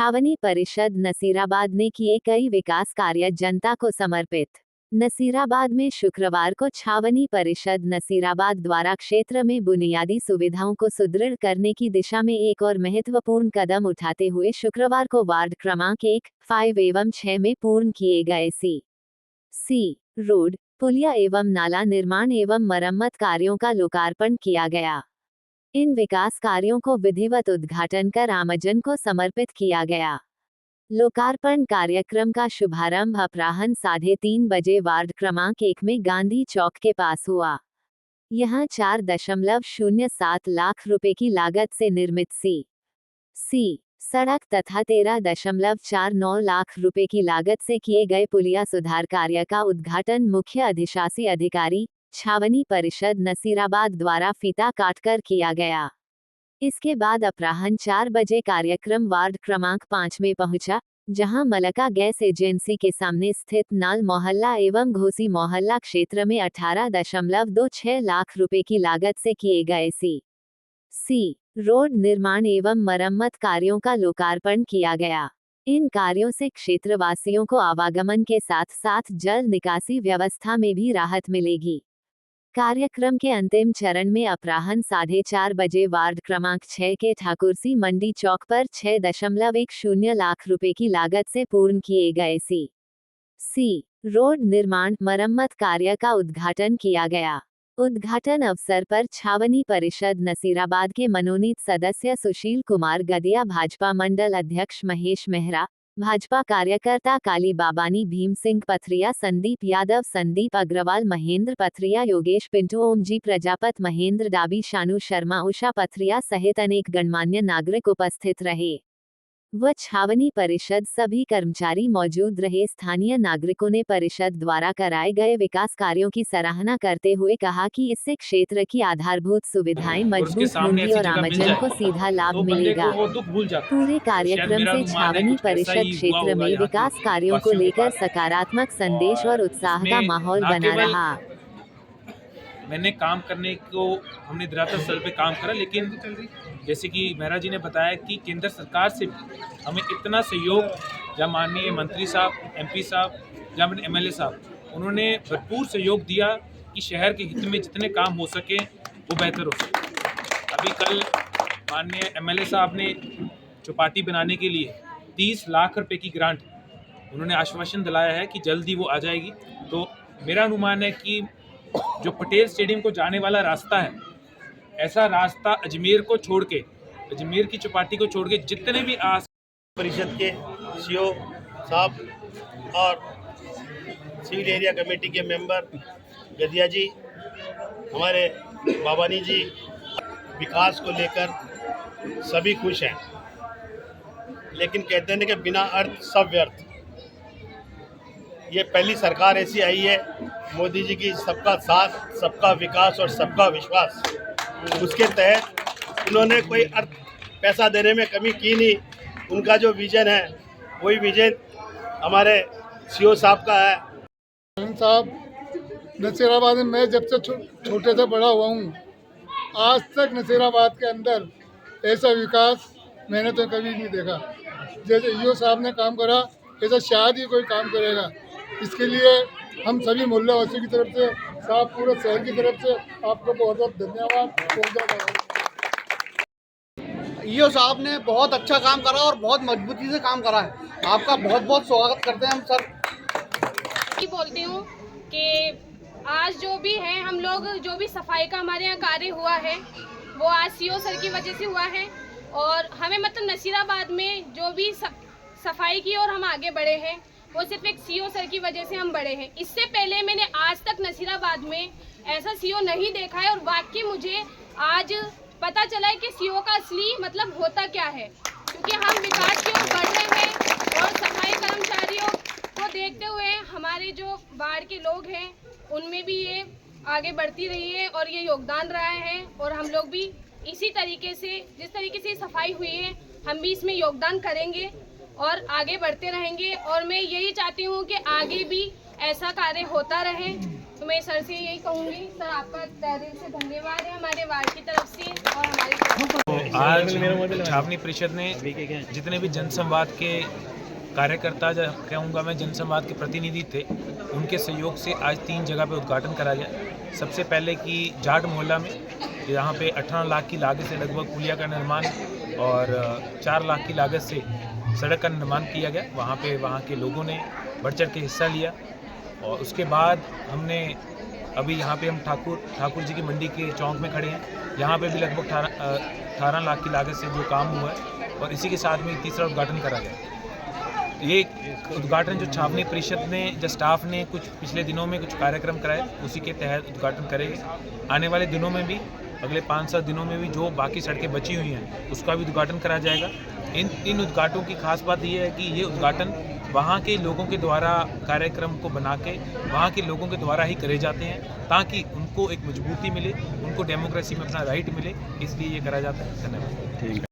छावनी परिषद नसीराबाद ने किए कई विकास कार्य जनता को समर्पित। नसीराबाद में शुक्रवार को छावनी परिषद नसीराबाद द्वारा क्षेत्र में बुनियादी सुविधाओं को सुदृढ़ करने की दिशा में एक और महत्वपूर्ण कदम उठाते हुए शुक्रवार को वार्ड क्रमांक 1, 5 एवं 6 में पूर्ण किए गए सी रोड, पुलिया एवं नाला निर्माण एवं मरम्मत कार्यों का लोकार्पण किया गया। इन विकास कार्यों को विधिवत उद्घाटन कर आमजन को समर्पित किया गया। लोकार्पण कार्यक्रम का शुभारंभ अपराह्न 3:30 बजे वार्ड क्रमांक 1 में गांधी चौक के पास हुआ। यहां 4.07 लाख रुपए की लागत से निर्मित सी सड़क तथा 13.49 लाख रुपए की लागत से किए गए पुलिया सुधार कार्य का उद्घाटन मुख्य अधिशासी अधिकारी छावनी परिषद नसीराबाद द्वारा फीता काटकर किया गया। इसके बाद अपराह्न 4 बजे कार्यक्रम वार्ड क्रमांक 5 में पहुंचा, जहां मलका गैस एजेंसी के सामने स्थित नाल मोहल्ला एवं घोसी मोहल्ला क्षेत्र में 18.26 लाख रुपए की लागत से किए गए सी रोड निर्माण एवं मरम्मत कार्यों का लोकार्पण किया गया। इन कार्यों से क्षेत्रवासियों को आवागमन के साथ साथ जल निकासी व्यवस्था में भी राहत मिलेगी। कार्यक्रम के अंतिम चरण में अपराह्न 4:30 बजे वार्ड क्रमांक 6 के ठाकुरसी मंडी चौक पर 6.10 लाख रुपए की लागत से पूर्ण किए गए सी रोड निर्माण मरम्मत कार्य का उद्घाटन किया गया। उद्घाटन अवसर पर छावनी परिषद नसीराबाद के मनोनीत सदस्य सुशील कुमार गदिया, भाजपा मंडल अध्यक्ष महेश मेहरा, भाजपा कार्यकर्ता काली बाबानी, भीम सिंह पथरिया, संदीप यादव, संदीप अग्रवाल, महेंद्र पथरिया, योगेश पिंटू, ओमजी प्रजापत, महेंद्र डाबी, शानू शर्मा, उषा पथरिया सहित अनेक गणमान्य नागरिक उपस्थित रहे व छावनी परिषद सभी कर्मचारी मौजूद रहे। स्थानीय नागरिकों ने परिषद द्वारा कराए गए विकास कार्यों की सराहना करते हुए कहा कि इससे क्षेत्र की आधारभूत सुविधाएं मजबूत होंगी और आमजन को सीधा लाभ मिलेगा। पूरे कार्यक्रम से छावनी परिषद क्षेत्र में विकास कार्यों को लेकर सकारात्मक संदेश और उत्साह का माहौल बना रहा। मैंने काम करने को हमने धरातल स्थल पे काम करा, लेकिन जैसे कि मेहरा जी ने बताया कि केंद्र सरकार से हमें इतना सहयोग, जब माननीय मंत्री साहब, एमपी साहब, जब एमएलए साहब, उन्होंने भरपूर सहयोग दिया कि शहर के हित में जितने काम हो सके वो बेहतर हो सके। अभी कल माननीय एमएलए साहब ने चौपाटी बनाने के लिए 30 लाख रुपए की ग्रांट उन्होंने आश्वासन दिलाया है कि जल्दी वो आ जाएगी। तो मेरा अनुमान है कि जो पटेल स्टेडियम को जाने वाला रास्ता है, ऐसा रास्ता अजमेर को छोड़ के, अजमेर की चौपाटी को छोड़ के जितने भी आस परिषद के सीओ साहब और सिविल एरिया कमेटी के मेंबर गदिया जी, हमारे बाबानी जी, विकास को लेकर सभी खुश हैं। लेकिन कहते हैं कि बिना अर्थ सब व्यर्थ। ये पहली सरकार ऐसी आई है मोदी जी की, सबका साथ, सबका विकास और सबका विश्वास। उसके तहत उन्होंने कोई अर्थ पैसा देने में कमी की नहीं। उनका जो विजन है वही विजन हमारे सीओ साहब का है। साहब, नसीराबाद में मैं जब से छोटे से बड़ा हुआ हूँ, आज तक नसीराबाद के अंदर ऐसा विकास मैंने तो कभी नहीं देखा। जैसे ईओ साहब ने काम करा, ऐसा शायद ही कोई काम करेगा। इसके लिए हम सभी मोहल्लावासियों की तरफ से, साहब पूरे शहर की तरफ से आपको बहुत बहुत धन्यवाद। ईओ साहब ने बहुत अच्छा काम करा और बहुत मजबूती से काम करा है। आपका बहुत बहुत स्वागत करते हैं हम सर। बोलती हूँ कि आज जो भी है, हम लोग जो भी सफाई का हमारे यहाँ कार्य हुआ है वो आज सीओ सर की वजह से हुआ है। और हमें मतलब नसीराबाद में जो भी सफाई की और हम आगे बढ़े हैं वो सिर्फ एक सीओ सर की वजह से हम बढ़े हैं। इससे पहले मैंने आज तक नसीराबाद में ऐसा सीओ नहीं देखा है और वाकई मुझे आज पता चला है कि सीओ का असली मतलब होता क्या है, क्योंकि हम विकास की ओर बढ़ रहे हैं। और सफाई कर्मचारियों को देखते हुए हमारे जो वार्ड के लोग हैं उनमें भी ये आगे बढ़ती रही है और ये योगदान रहा है। और हम लोग भी इसी तरीके से, जिस तरीके से सफाई हुई है, हम भी इसमें योगदान करेंगे और आगे बढ़ते रहेंगे। और मैं यही चाहती हूँ कि आगे भी ऐसा कार्य होता रहे तो मैं सर से यही कहूँगी, सर आपका तहे दिल से धन्यवाद है हमारे वार्ड की तरफ से और हमारी तरफ से। आज छावनी परिषद ने जितने भी जनसंवाद के कार्यकर्ता, कहूँगा मैं जनसंवाद के प्रतिनिधि थे, उनके सहयोग से आज 3 जगह पे उद्घाटन करा गया। सबसे पहले कि जाट मोहल्ला में, यहाँ पे 18 लाख की लागत से लगभग पुलिया का निर्माण और 4 लाख की लागत से सड़क का निर्माण किया गया। वहाँ के लोगों ने बढ़ चढ़ के हिस्सा लिया। और उसके बाद हमने अभी यहाँ पे हम ठाकुर जी की मंडी के चौक में खड़े हैं। यहाँ पे भी लगभग 18 लाख की लागत से जो काम हुआ है और इसी के साथ में तीसरा उद्घाटन करा गया। ये उद्घाटन जो छावनी परिषद ने, जो स्टाफ ने कुछ पिछले दिनों में कुछ कार्यक्रम कराए, उसी के तहत उद्घाटन करेंगे। आने वाले दिनों में भी, अगले 5-7 दिनों में भी जो बाकी सड़कें बची हुई हैं उसका भी उद्घाटन करा जाएगा। इन उद्घाटनों की खास बात यह है कि ये उद्घाटन वहाँ के लोगों के द्वारा कार्यक्रम को बना के वहाँ के लोगों के द्वारा ही करे जाते हैं, ताकि उनको एक मजबूती मिले, उनको डेमोक्रेसी में अपना राइट मिले, इसलिए ये करा जाता है। धन्यवाद।